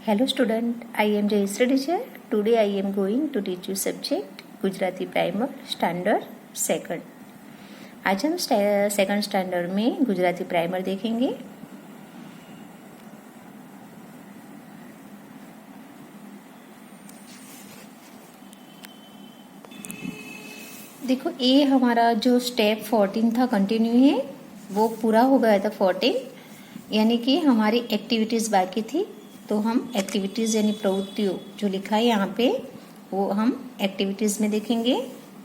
Hello student, I am Jayashree teacher. Today I am going to teach you subject Gujarati primer standard second. आज हम second standard में Gujarati primer देखेंगे। देखो ये हमारा जो स्टेप 14 था कंटिन्यू है, वो पूरा हो गया था 14, यानी कि हमारी एक्टिविटीज बाकी थी। तो हम एक्टिविटीज यानी प्रवृत्तियों जो लिखा है यहाँ पे वो हम एक्टिविटीज में देखेंगे।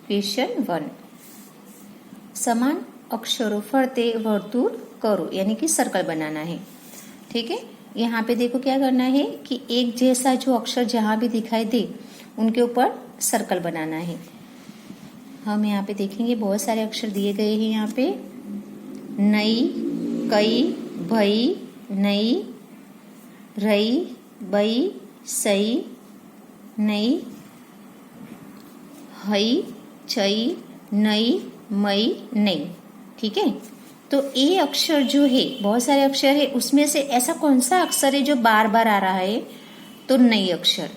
क्वेश्चन 1, समान अक्षरों फरते वर्तुल करो, यानी कि सर्कल बनाना है। ठीक है, यहाँ पे देखो क्या करना है कि एक जैसा जो अक्षर जहां भी दिखाई दे उनके ऊपर सर्कल बनाना है। हम यहाँ पे देखेंगे बहुत सारे अक्षर दिए गए हैं यहाँ पे, नई, कई, भई, नई, रई, बई, सई, नई, हई, चई, नई, मई, नई। ठीक है, तो ये अक्षर जो है बहुत सारे अक्षर है, उसमें से ऐसा कौन सा अक्षर है जो बार बार आ रहा है? तो नई अक्षर।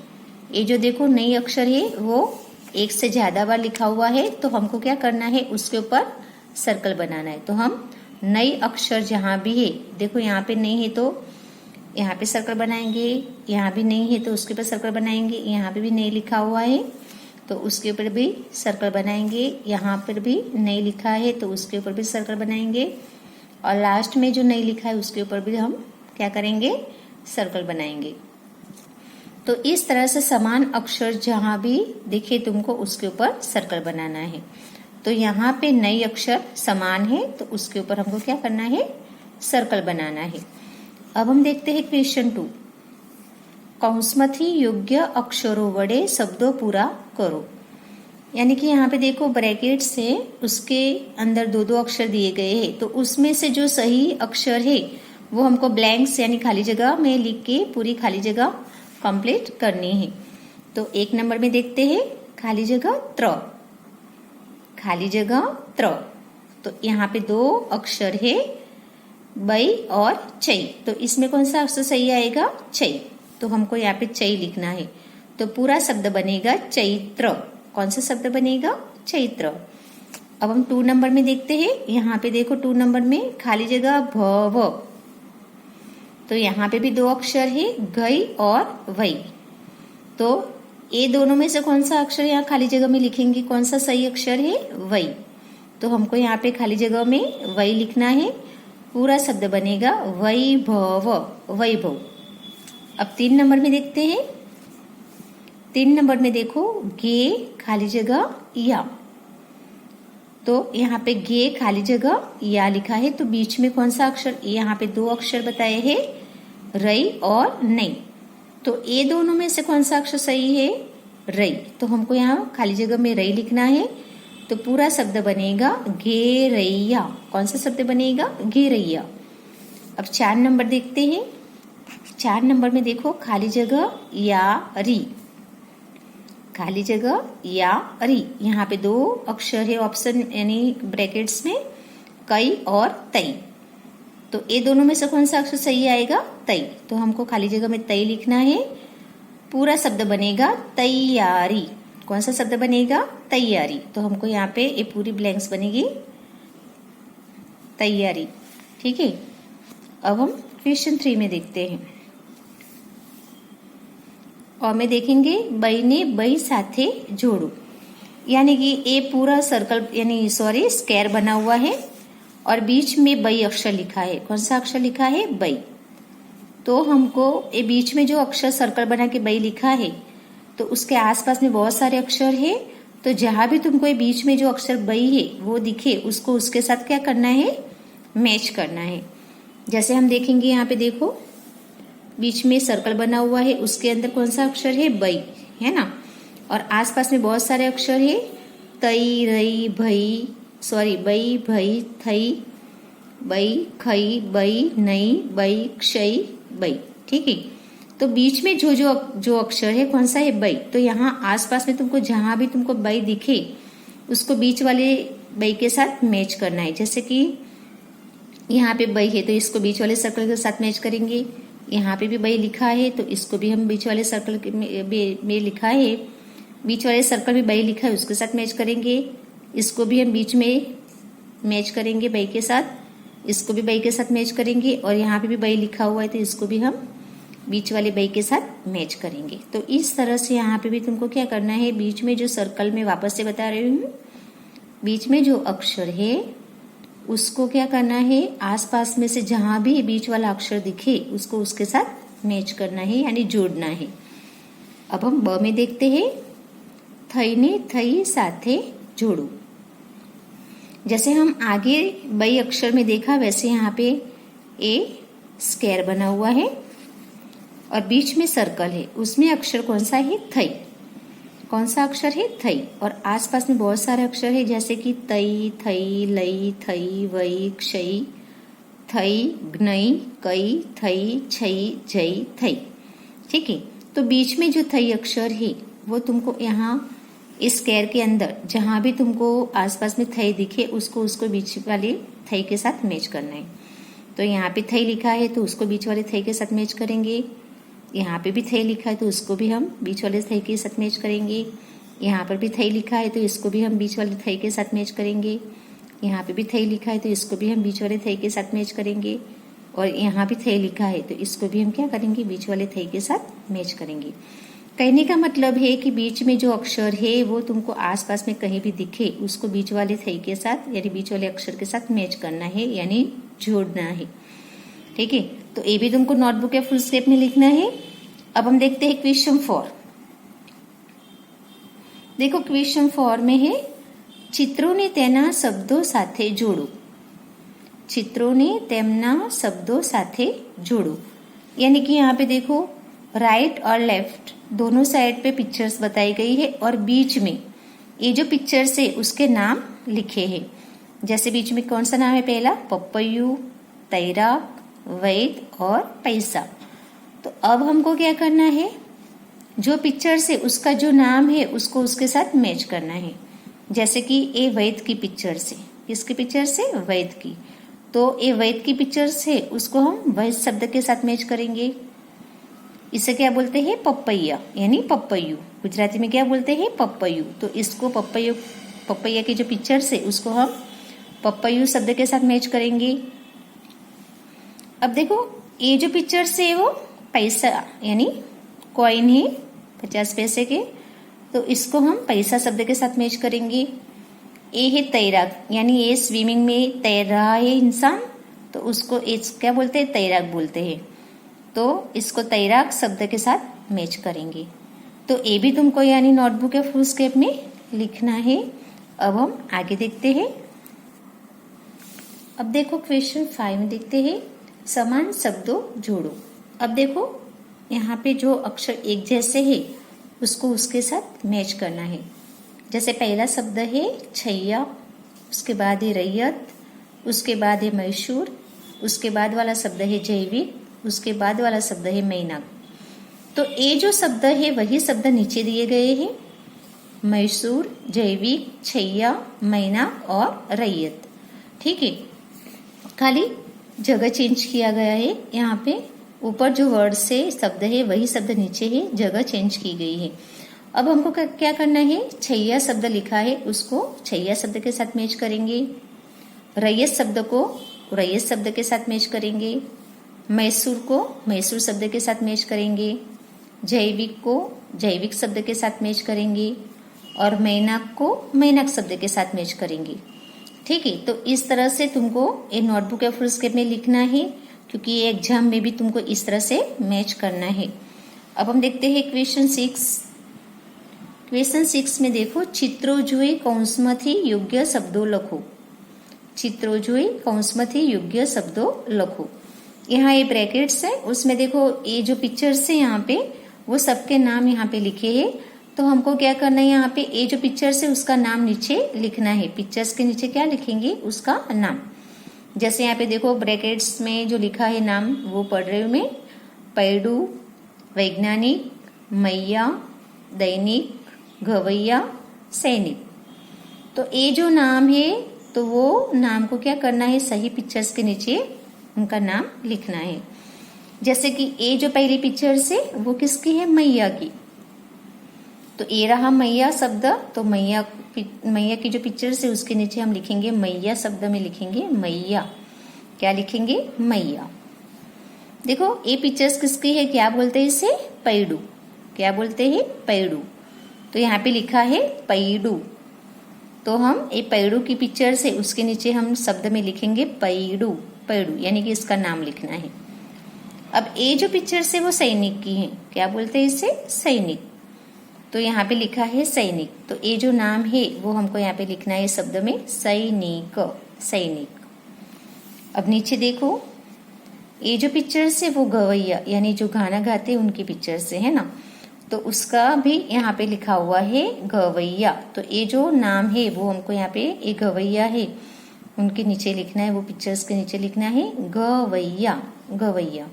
ये जो देखो नई अक्षर है वो एक से ज्यादा बार लिखा हुआ है, तो हमको क्या करना है, उसके ऊपर सर्कल बनाना है। तो हम नई अक्षर जहां भी है, देखो यहाँ पे नहीं है तो यहाँ पे सर्कल बनाएंगे, यहाँ भी नहीं है तो उसके ऊपर सर्कल बनाएंगे, यहाँ पे भी नहीं लिखा हुआ है तो उसके ऊपर भी सर्कल बनाएंगे, यहाँ पर भी नहीं लिखा है तो उसके ऊपर भी सर्कल बनाएंगे, और लास्ट में जो नहीं लिखा है उसके ऊपर भी हम क्या करेंगे, सर्कल बनाएंगे। तो इस तरह से समान अक्षर जहां भी दिखे तुमको उसके ऊपर सर्कल बनाना है। तो यहाँ पे नई अक्षर समान है तो उसके ऊपर हमको क्या करना है, सर्कल बनाना है। अब हम देखते हैं क्वेश्चन 2, कौंसमथी योग्य अक्षरों वडे शब्दों पूरा करो। यानी कि यहाँ पे देखो ब्रैकेट्स है, उसके अंदर दो दो अक्षर दिए गए हैं, तो उसमें से जो सही अक्षर है वो हमको ब्लैंक्स यानी खाली जगह में लिख के पूरी खाली जगह कंप्लीट करनी है। तो एक नंबर में देखते हैं, खाली जगह त्र, खाली जगह त्र। तो यहाँ पे दो अक्षर है, बई और चई, तो इसमें कौन सा अक्षर सही आएगा, चई। तो हमको यहाँ पे चई लिखना है, तो पूरा शब्द बनेगा चैत्र। कौन सा शब्द बनेगा, चैत्र। अब हम 2 नंबर में देखते हैं, यहाँ पे देखो 2 नंबर में खाली जगह भव, तो यहाँ पे भी दो अक्षर है, गई और वई। तो ये दोनों में से कौन सा अक्षर यहाँ खाली जगह में लिखेंगे, कौन सा सही अक्षर है, वई। तो हमको यहाँ पे खाली जगह में वई लिखना है, पूरा शब्द बनेगा वैभव, वैभव। अब 3 नंबर में देखते हैं, 3 नंबर में देखो गे खाली जगह या, तो यहाँ पे गे खाली जगह या लिखा है, तो बीच में कौन सा अक्षर, यहाँ पे दो अक्षर बताए हैं, रई और नई। तो ये दोनों में से कौन सा अक्षर सही है, रई। तो हमको यहाँ खाली जगह में रई लिखना है, तो पूरा शब्द बनेगा घेरैया। कौन सा शब्द बनेगा, घेरैया। अब 4 नंबर देखते हैं, 4 नंबर में देखो खाली जगह या री, खाली जगह या री। यहाँ पे दो अक्षर है ऑप्शन यानी ब्रैकेट्स में, कई और तई। तो ये दोनों में से कौन सा अक्षर सही आएगा, तई। तो हमको खाली जगह में तई लिखना है, पूरा शब्द बनेगा तैयारी। कौन सा शब्द बनेगा, तैयारी। तो हमको यहाँ पे ये पूरी ब्लैंक्स बनेगी तैयारी। ठीक है, अब हम क्वेश्चन 3 में देखते हैं, और में देखेंगे बई ने बई साथे जोड़ो। यानी कि ये पूरा सर्कल यानी सॉरी स्क्वायर बना हुआ है और बीच में बई अक्षर लिखा है। कौन सा अक्षर लिखा है, बई। तो हमको ये बीच में जो अक्षर सर्कल बना के बई लिखा है, तो उसके आसपास में बहुत सारे अक्षर है, तो जहां भी तुमको ये बीच में जो अक्षर बई है वो दिखे, उसको उसके साथ क्या करना है, मैच करना है। जैसे हम देखेंगे यहाँ पे देखो बीच में सर्कल बना हुआ है, उसके अंदर कौन सा अक्षर है, बई है ना, और आसपास में बहुत सारे अक्षर है, तई, रई, भई, सॉरी बई, भई, थई, बई, खई, बई, नई, बई, क्षई, बई। ठीक है, तो बीच में जो अक्षर है कौन सा है, बई। तो यहाँ आसपास में तुमको जहां भी तुमको बई दिखे उसको बीच वाले बई के साथ मैच करना है। जैसे कि यहाँ पे बई है तो इसको बीच वाले सर्कल के साथ मैच करेंगे, यहाँ पे भी बई लिखा है तो इसको भी हम बीच वाले सर्कल में लिखा है, बीच वाले सर्कल में बई लिखा है उसके साथ मैच करेंगे। इसको भी हम बीच में मैच करेंगे बई के साथ, इसको भी बई के साथ मैच करेंगे, और यहाँ पे भी बई लिखा हुआ है तो इसको भी हम बीच वाले बई के साथ मैच करेंगे। तो इस तरह से यहाँ पे भी तुमको क्या करना है, बीच में जो सर्कल में वापस से बता रही हूँ, बीच में जो अक्षर है उसको क्या करना है, आसपास में से जहां भी बीच वाला अक्षर दिखे उसको उसके साथ मैच करना है, यानी जोड़ना है। अब हम ब में देखते हैं, थईने थई साथे जोड़ो। जैसे हम आगे बई अक्षर में देखा वैसे यहाँ पे ए स्क्वायर बना हुआ है और बीच में सर्कल है, उसमें अक्षर कौन सा है, थई। कौन सा अक्षर है, थई। और आसपास में बहुत सारे अक्षर है जैसे कि तई, थई, लई, थई, वई, क्षई, थई, ग्नई, कई, थई, छई, जई, थई। ठीक है, तो बीच में जो थई अक्षर है वो तुमको यहाँ इस स्क्वायर के अंदर जहां भी तुमको आसपास में थई दिखे उसको बीच वाले थई के साथ मैच करना है। तो यहाँ पे थई लिखा है तो उसको बीच वाले थई के साथ मैच करेंगे। यहाँ पे भी थई लिखा है तो उसको भी हम बीच वाले थई के साथ मैच करेंगे। यहाँ पर भी थई लिखा है तो इसको भी हम बीच वाले थई के साथ मैच करेंगे। यहाँ पे भी थई लिखा है तो इसको भी हम बीच वाले थई के साथ मैच करेंगे। और यहाँ भी थई लिखा है तो इसको भी हम क्या करेंगे, बीच वाले थई के साथ मैच करेंगे। कहने का मतलब है कि बीच में जो अक्षर है वो तुमको आसपास में कहीं भी दिखे उसको बीच वाले थई के साथ यानी बीच वाले अक्षर के साथ मैच करना है, यानी जोड़ना है। ठीक है, तो ये भी तुमको नोटबुक या फुल स्केप में लिखना है। अब हम देखते हैं क्वेश्चन 4। देखो क्वेश्चन 4 में है, चित्रोने तेना शब्दों साथे जोड़ो। चित्रोने तेमना शब्दों साथे जोड़ो, यानी कि यहाँ पे देखो राइट और लेफ्ट दोनों साइड पे पिक्चर्स बताई गई है और बीच में ये जो पिक्चर्स है उसके नाम लिखे हैं। जैसे बीच में कौन सा नाम है, पहला पपैयू, तैराक, वैद और पैसा। तो अब हमको क्या करना है, जो पिक्चर्स है उसका जो नाम है उसको उसके साथ मैच करना है। जैसे कि ये वैद की पिक्चर्स है, किसकी पिक्चर्स है, वैद की। तो ये वैद की पिक्चर्स है उसको हम वैद शब्द के साथ मैच करेंगे। इसे क्या बोलते हैं, पपैया, यानी पपैयू। गुजराती में क्या बोलते हैं, पपैयू। तो इसको पपैया की जो पिक्चर्स है उसको हम पपैयू शब्द के साथ मैच करेंगे। अब देखो ये जो पिक्चर्स है वो पैसा यानी कॉइन है 50 पैसे के, तो इसको हम पैसा शब्द के साथ मैच करेंगे। ये है तैराक, यानी ये स्विमिंग में तैर रहा है इंसान, तो उसको क्या बोलते हैं, तैराक बोलते हैं। तो इसको तैराक शब्द के साथ मैच करेंगे। तो ये भी तुमको यानी नोटबुक या फुल स्केप में लिखना है। अब हम आगे देखते हैं। अब देखो क्वेश्चन 5 में देखते हैं, समान शब्दों जोड़ो। अब देखो यहाँ पे जो अक्षर एक जैसे है उसको उसके साथ मैच करना है। जैसे पहला शब्द है छैया, उसके बाद है रैयत, उसके बाद है मैसूर, उसके बाद वाला शब्द है जैविक, उसके बाद वाला शब्द है मैनाक। तो ये जो शब्द है वही शब्द नीचे दिए गए हैं, मैसूर, जैविक, छैया, मैनाक और रैयत। ठीक है, खाली जगह चेंज किया गया है। यहाँ पे ऊपर जो वर्ड से शब्द है वही शब्द नीचे है, जगह चेंज की गई है। अब हमको क्या करना है, छैया शब्द लिखा है उसको छैया शब्द के साथ मैच करेंगे, रैयत शब्द को रैयत शब्द के साथ मैच करेंगे, मैसूर को मैसूर शब्द के साथ मैच करेंगे, जैविक को जैविक शब्द के साथ मैच करेंगे और मैनाक को मैनाक शब्द के साथ मैच करेंगे। ठीक है, तो इस तरह से तुमको ये नोटबुक या फुल स्केप में लिखना है, क्योंकि ये एग्जाम में भी तुमको इस तरह से मैच करना है। अब हम देखते हैं क्वेश्चन 6। क्वेश्चन 6 में देखो, चित्रो जोई कौंसमथी योग्य शब्दों लखो। चित्रो जोई कौंसमथी योग्य शब्दों लखो। यहाँ ये ब्रैकेट्स है, उसमें देखो ये जो पिक्चर्स है यहाँ पे वो सबके नाम यहाँ पे लिखे हैं। तो हमको क्या करना है, यहाँ पे ये जो पिक्चर्स है उसका नाम नीचे लिखना है। पिक्चर्स के नीचे क्या लिखेंगे, उसका नाम। जैसे यहाँ पे देखो ब्रैकेट्स में जो लिखा है नाम वो पढ़ रही हूँ मैं, पैडू, वैज्ञानिक, मैया, दैनिक, गवैया, सैनिक। तो ये जो नाम है तो वो नाम को क्या करना है, सही पिक्चर्स के नीचे उनका नाम लिखना है। जैसे कि ए जो पहली पिक्चर से वो किसकी है, मैया की। तो ए रहा मैया शब्द, तो मैया की जो पिक्चर से उसके नीचे हम लिखेंगे मैया, शब्द में लिखेंगे मैया। क्या लिखेंगे, मैया। देखो ए पिक्चर्स किसकी है, क्या बोलते हैं इसे, पैडू। क्या बोलते हैं, पैडू। तो यहाँ पे लिखा है पैडू, तो हम ए पैडू की पिक्चर से उसके नीचे हम शब्द में लिखेंगे पैडू। पैडू यानी कि इसका नाम लिखना है। अब ए जो पिक्चर से वो सैनिक की है, क्या बोलते हैं इसे, सैनिक। तो यहाँ पे लिखा है सैनिक, तो ए जो नाम है वो हमको यहाँ पे लिखना है शब्द में सैनिक, सैनिक। अब नीचे देखो, ए जो पिक्चर से वो गवैया यानी जो गाना गाते उनकी पिक्चर से है ना, तो उसका भी यहाँ पे लिखा हुआ है गवैया। तो ए जो नाम है वो हमको यहाँ पे ए गवैया है उनके नीचे लिखना है, वो पिक्चर्स के नीचे लिखना है गवैया, गवैया।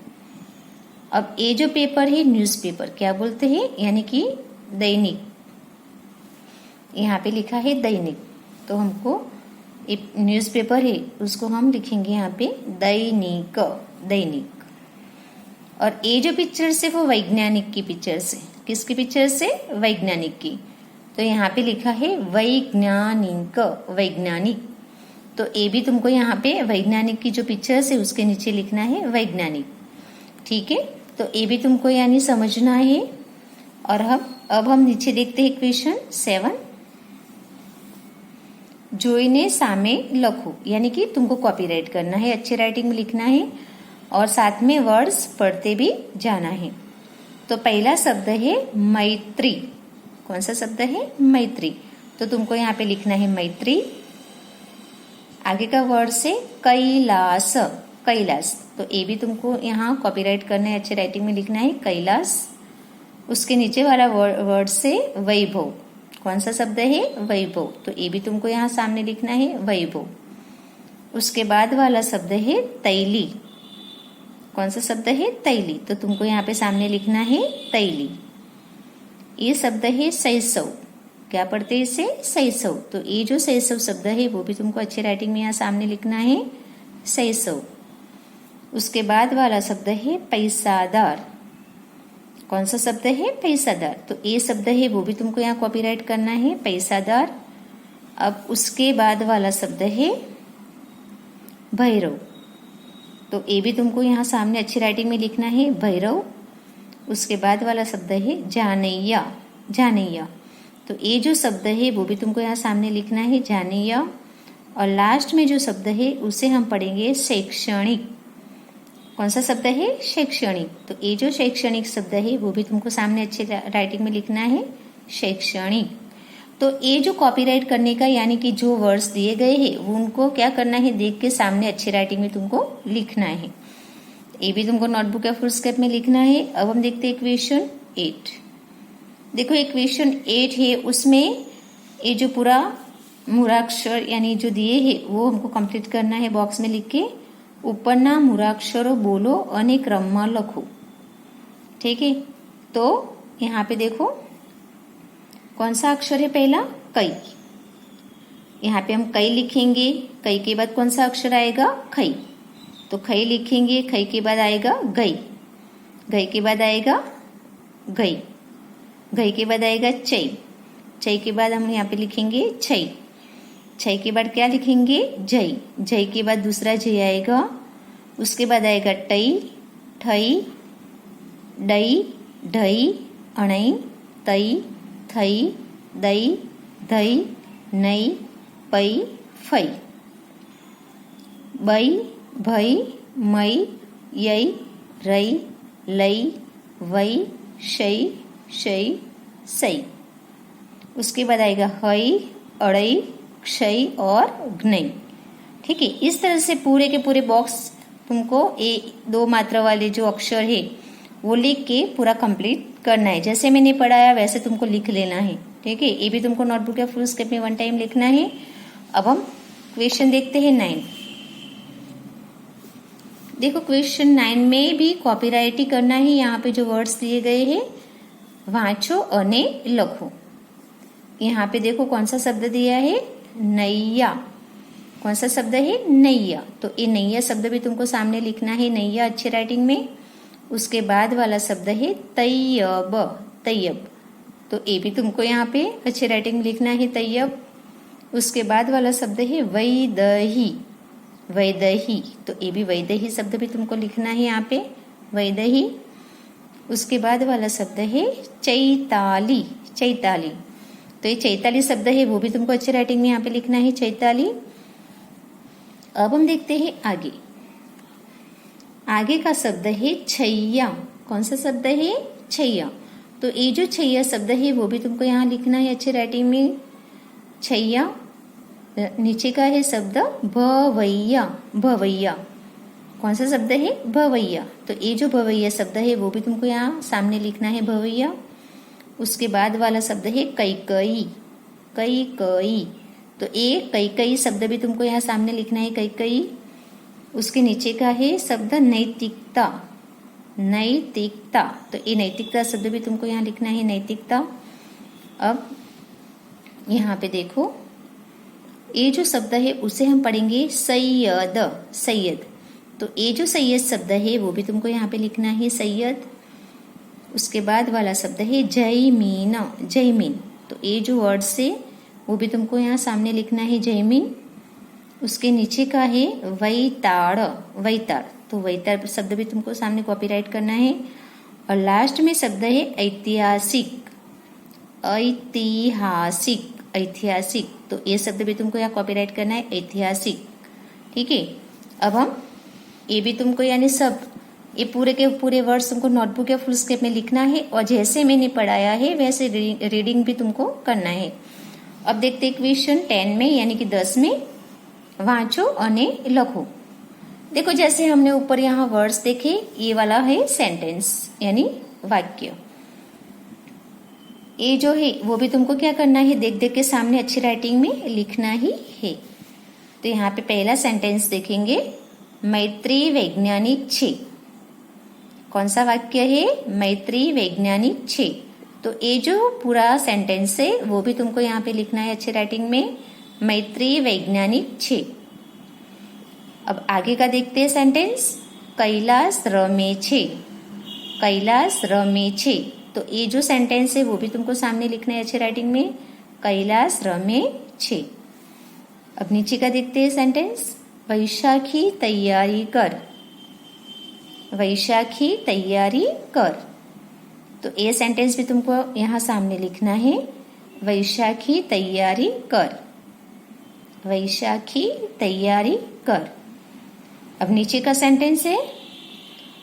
अब ए जो पेपर है न्यूज़पेपर, क्या बोलते हैं, यानी कि दैनिक। यहाँ पे लिखा है दैनिक, तो हमको एक न्यूज़पेपर है उसको हम लिखेंगे यहाँ पे दैनिक, दैनिक। और ए जो पिक्चर से वो वैज्ञानिक की पिक्चर से, किसकी पिक्चर से, वैज्ञानिक की। तो यहाँ पे लिखा है वैज्ञानिक, वैज्ञानिक। तो ए भी तुमको यहाँ पे वैज्ञानिक की जो पिक्चर है उसके नीचे लिखना है वैज्ञानिक। ठीक है, तो ए भी तुमको यानी समझना है। और अब हम नीचे देखते हैं क्वेश्चन 7। जोईने सामे लखो, यानी कि तुमको कॉपीराइट करना है, अच्छे राइटिंग में लिखना है और साथ में वर्ड्स पढ़ते भी जाना है। तो पहला शब्द है मैत्री। कौन सा शब्द है, मैत्री। तो तुमको यहाँ पे लिखना है मैत्री। आगे का वर्ड से कैलाश, कैलाश। तो ये भी तुमको यहाँ कॉपीराइट करना है, अच्छे राइटिंग में लिखना है कैलाश। उसके नीचे वाला वर्ड से वैभव। कौन सा शब्द है, वैभव। तो ये भी तुमको यहाँ सामने लिखना है वैभव। उसके बाद वाला शब्द है तैली। कौन सा शब्द है, तैली। तो तुमको यहाँ पे सामने लिखना है तैली। ये शब्द है शैशव। क्या पढ़ते हैं इसे, शैशव। तो ये जो शैशव शब्द है वो भी तुमको अच्छे राइटिंग में यहाँ सामने लिखना है शैशव। उसके बाद वाला शब्द है पैसादार। कौन सा शब्द है, पैसादार। तो ये शब्द है वो भी तुमको यहाँ कॉपीराइट करना है पैसादार। अब उसके बाद वाला शब्द है भैरव। तो ये भी तुमको यहाँ सामने अच्छी राइटिंग में लिखना है भैरव। उसके बाद वाला शब्द है जानैया, जानैया। तो ये जो शब्द है वो भी तुमको यहाँ सामने लिखना है जानैया। और लास्ट में जो शब्द है उसे हम पढ़ेंगे शैक्षणिक। कौन सा शब्द है, शैक्षणिक। तो ये जो शैक्षणिक शब्द है वो भी तुमको सामने अच्छे राइटिंग में लिखना है शैक्षणिक। तो ये जो कॉपीराइट करने का यानी कि जो वर्ड्स दिए गए हैं वो उनको क्या करना है, देख के सामने अच्छी राइटिंग में तुमको लिखना है। ये भी तुमको नोटबुक या फुल स्केप में लिखना है। अब हम देखते हैं क्वेश्चन 8। देखो ये क्वेश्चन 8 है, उसमें ये जो पूरा मूलाक्षर यानी जो दिए है वो हमको कंप्लीट करना है बॉक्स में लिख के। ઉપરના મૂળાક્ષરો બોલો અને ક્રમમાં લખો। ठीक है, तो यहाँ पे देखो कौन सा अक्षर है पहला, कई। यहाँ पे हम कई लिखेंगे। कई के बाद कौन सा अक्षर आएगा, खई। तो खई लिखेंगे। खई के बाद आएगा गई। गई के बाद आएगा गई। गई के बाद आएगा चई। चई के बाद हम यहाँ पे लिखेंगे छई। छई के बाद क्या लिखेंगे, जय। जय के बाद दूसरा जय आएगा। उसके बाद आएगा टई, ठई, डई, ढई, अणई, तई, थई, दई, धई, नई, पई, फई। बई, भई, मई, यई, रई, लई, वई, शई, शई, सई। उसके बाद आएगा हई, अड़ई, क्षय और घ्नई। ठीक है, इस तरह से पूरे के पूरे बॉक्स तुमको ये 2 मात्रा वाले जो अक्षर है वो लिख के पूरा कंप्लीट करना है। जैसे मैंने पढ़ाया वैसे तुमको लिख लेना है। ठीक है, ये भी तुमको नोटबुक या फुल स्केप में 1 टाइम लिखना है। अब हम क्वेश्चन देखते हैं 9। देखो क्वेश्चन 9 में भी कॉपीराइट ही करना है। यहाँ पे जो वर्ड्स दिए गए हैं वाँचो अने लखो। यहाँ पे देखो कौन सा शब्द दिया है, नैया। कौन सा शब्द है, नैया। तो ये नैया शब्द भी तुमको सामने लिखना है, नैया अच्छे राइटिंग में। उसके बाद वाला शब्द है तैयब, तैयब। तो ए भी तुमको यहाँ पे अच्छी राइटिंग में लिखना है, तैयब। उसके बाद वाला शब्द है वैदही, वैदही। तो ए भी वैदही शब्द भी तुमको लिखना है यहाँ पे, वैदही। उसके बाद वाला शब्द है चैताली, चैताली। तो ये चैताली शब्द है, वो भी तुमको अच्छी राइटिंग में यहाँ पे लिखना है, चैताली। अब हम देखते हैं आगे। आगे का शब्द है छैया। कौन सा शब्द है? छैया। तो ये जो छैया शब्द है वो भी तुमको यहाँ लिखना है अच्छी राइटिंग में, छैया। नीचे का है शब्द भवैया, भवैया। कौन सा शब्द है? भवैया। तो ये जो भवैया शब्द है वो भी तुमको यहाँ सामने लिखना है, भवैया। उसके बाद वाला शब्द है कैकई, कैकई। तो ये कैकई शब्द भी तुमको यहाँ सामने लिखना है, कैकई। उसके नीचे का है शब्द नैतिकता, नैतिकता। तो ये नैतिकता शब्द भी तुमको यहाँ लिखना है, नैतिकता। अब यहाँ पे देखो, ये जो शब्द है उसे हम पढ़ेंगे सैयद, सैयद। तो ये जो सैयद शब्द है वो भी तुमको यहाँ पे लिखना है, सैयद। उसके बाद वाला शब्द है जयमीन, जयमीन। तो ये जो वर्ड से वो भी तुमको यहाँ सामने लिखना है, जयमीन। उसके नीचे का है वैताड़, वैताड़। तो वैताड़ शब्द भी तुमको सामने कॉपीराइट करना है। और लास्ट में शब्द है ऐतिहासिक, ऐतिहासिक, ऐतिहासिक। तो ये शब्द भी तुमको यहाँ कॉपीराइट करना है, ऐतिहासिक। ठीक है। अब हम ये भी तुमको यानी सब ये पूरे के पूरे वर्ड्स तुमको नोटबुक या फुल स्केप में लिखना है, और जैसे मैंने पढ़ाया है वैसे रीडिंग भी तुमको करना है। अब देखते हैं क्वेश्चन 10 में यानी कि 10 में, वांचो अने लखो। देखो जैसे हमने ऊपर यहाँ वर्ड्स देखे, ये वाला है सेंटेंस यानी वाक्य। ये जो है वो भी तुमको क्या करना है, देख देख के सामने अच्छी राइटिंग में लिखना ही है। तो यहाँ पे पहला सेंटेंस देखेंगे, मैत्री वैज्ञानिक छे। कौन सा वाक्य है? मैत्री वैज्ञानिक छे। तो ये जो पूरा सेंटेंस है वो भी तुमको यहाँ पे लिखना है अच्छी राइटिंग में, मैत्री वैज्ञानिक छे। अब आगे का देखते हैं सेंटेंस, कैलाश रमे छे, कैलाश रमे छे। तो ये जो सेंटेंस है वो भी तुमको सामने लिखना है अच्छी राइटिंग में, कैलाश रमे छे। अब नीचे का देखते हैं सेंटेंस, वैशाखी तैयारी कर, वैशाखी तैयारी कर। तो ये सेंटेंस भी तुमको यहाँ सामने लिखना है, वैशाखी तैयारी कर, वैशाखी तैयारी कर। अब नीचे का सेंटेंस है,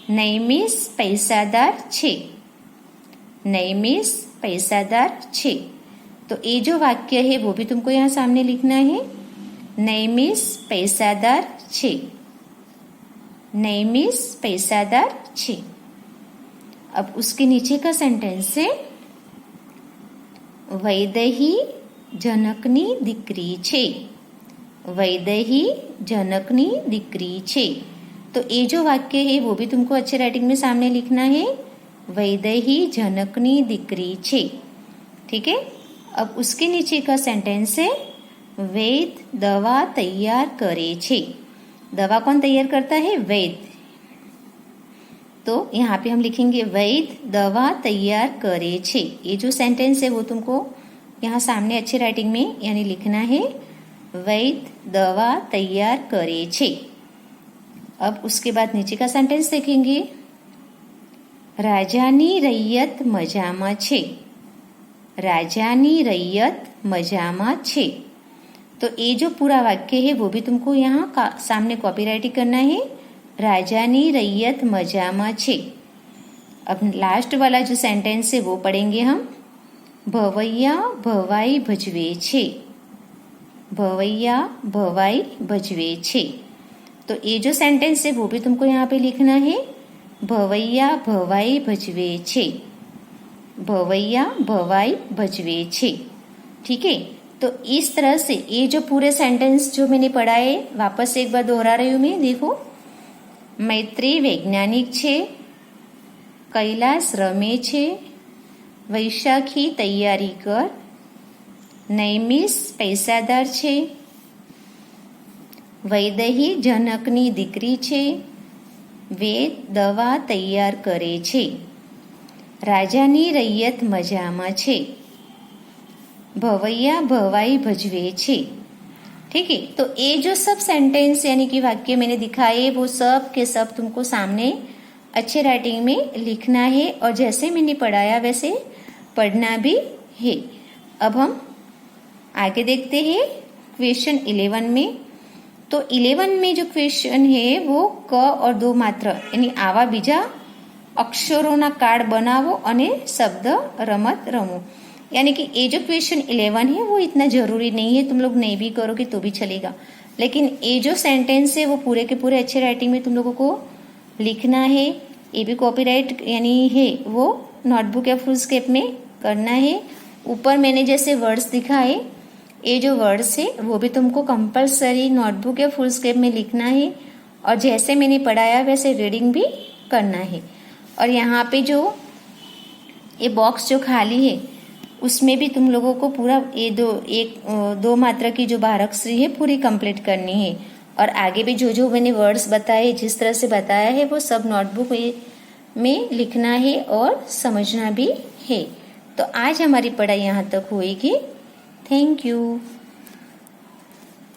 नैमिष पैसादार छे, नैमिष पैसादार छे। तो ये जो वाक्य है वो भी तुमको यहाँ सामने लिखना है, नैमिष पैसादार छे, नैमिष पैसादार छे। अब उसके नीचे का सेंटेंस है, वैदेही जनकनी दीकरी छे, वैदेही जनकनी दीकरी छे। तो ये जो वाक्य है वो भी तुमको अच्छे राइटिंग में सामने लिखना है, वैदेही जनकनी दीकरी छे। ठीक है। अब उसके नीचे का सेंटेंस है, वैद दवा तैयार करे छे। दवा कौन तैयार करता है? वैद। तो यहाँ पे हम लिखेंगे वैद दवा तैयार करे छे। ये जो सेंटेंस है वो तुमको यहाँ सामने अच्छी राइटिंग में यानी लिखना है, वैद दवा तैयार करे छे। अब उसके बाद नीचे का सेंटेंस देखेंगे, राजानी रैयत मजामा छे, राजानी रैयत मजामा छे। तो ये जो पूरा वाक्य है वो भी तुमको यहाँ सामने कॉपीराइट करना है, राजानी रैयत मजामा छे। अब लास्ट वाला जो सेंटेंस है वो पढ़ेंगे हम, भवैया भवाई भजवे छे, भवैया भवाई भजवे छे। तो ये जो सेंटेंस है वो भी तुमको यहाँ पे लिखना है, भवैया भवाई भजवे छे, भवैया भवाई भजवे छे। ठीक है। तो इस तरह से ये जो पूरे सेंटेंस जो मैंने पढ़ाए वापस एक बार दोहरा रही हूँ मैं। देखो, मैत्री वैज्ञानिक छे, कैलाश रमे छे, वैशाखी तैयारी कर, नैमिष पैसादार छे, वैदेही जनकनी दीकरी छे, वे दवा तैयार करे छे। राजानी रैयत मजामां छे। भवैया भवाई भजवे छे। ठीक है, तो ये जो सब सेंटेंस यानी कि वाक्य मैंने दिखाए वो सब के सब तुमको सामने अच्छे राइटिंग में लिखना है और जैसे मैंने पढ़ाया वैसे पढ़ना भी है। अब हम आगे देखते हैं क्वेश्चन 11 में। तो 11 में जो क्वेश्चन है वो क और दो मात्र यानी आवा बीजा अक्षरोना कार्ड बनावो अने शब्द रमत रमो। यानी कि ये जो क्वेश्चन 11 है वो इतना जरूरी नहीं है, तुम लोग नहीं भी करोगे तो भी चलेगा, लेकिन ये जो सेंटेंस है वो पूरे के पूरे अच्छे राइटिंग में तुम लोगों को लिखना है। ये भी कॉपीराइट यानी है वो नोटबुक या फुल स्केप में करना है। ऊपर मैंने जैसे वर्ड्स दिखाए ये जो वर्ड्स है वो भी तुमको कंपलसरी नोटबुक या फुल स्केप में लिखना है और जैसे मैंने पढ़ाया वैसे रीडिंग भी करना है। और यहाँ पे जो ये बॉक्स जो खाली है उसमें भी तुम लोगों को पूरा ये दो मात्रा की जो बारहक्षरी है पूरी कंप्लीट करनी है। और आगे भी जो जो मैंने वर्ड्स बताए जिस तरह से बताया है वो सब नोटबुक में लिखना है और समझना भी है। तो आज हमारी पढ़ाई यहाँ तक होएगी। Thank you.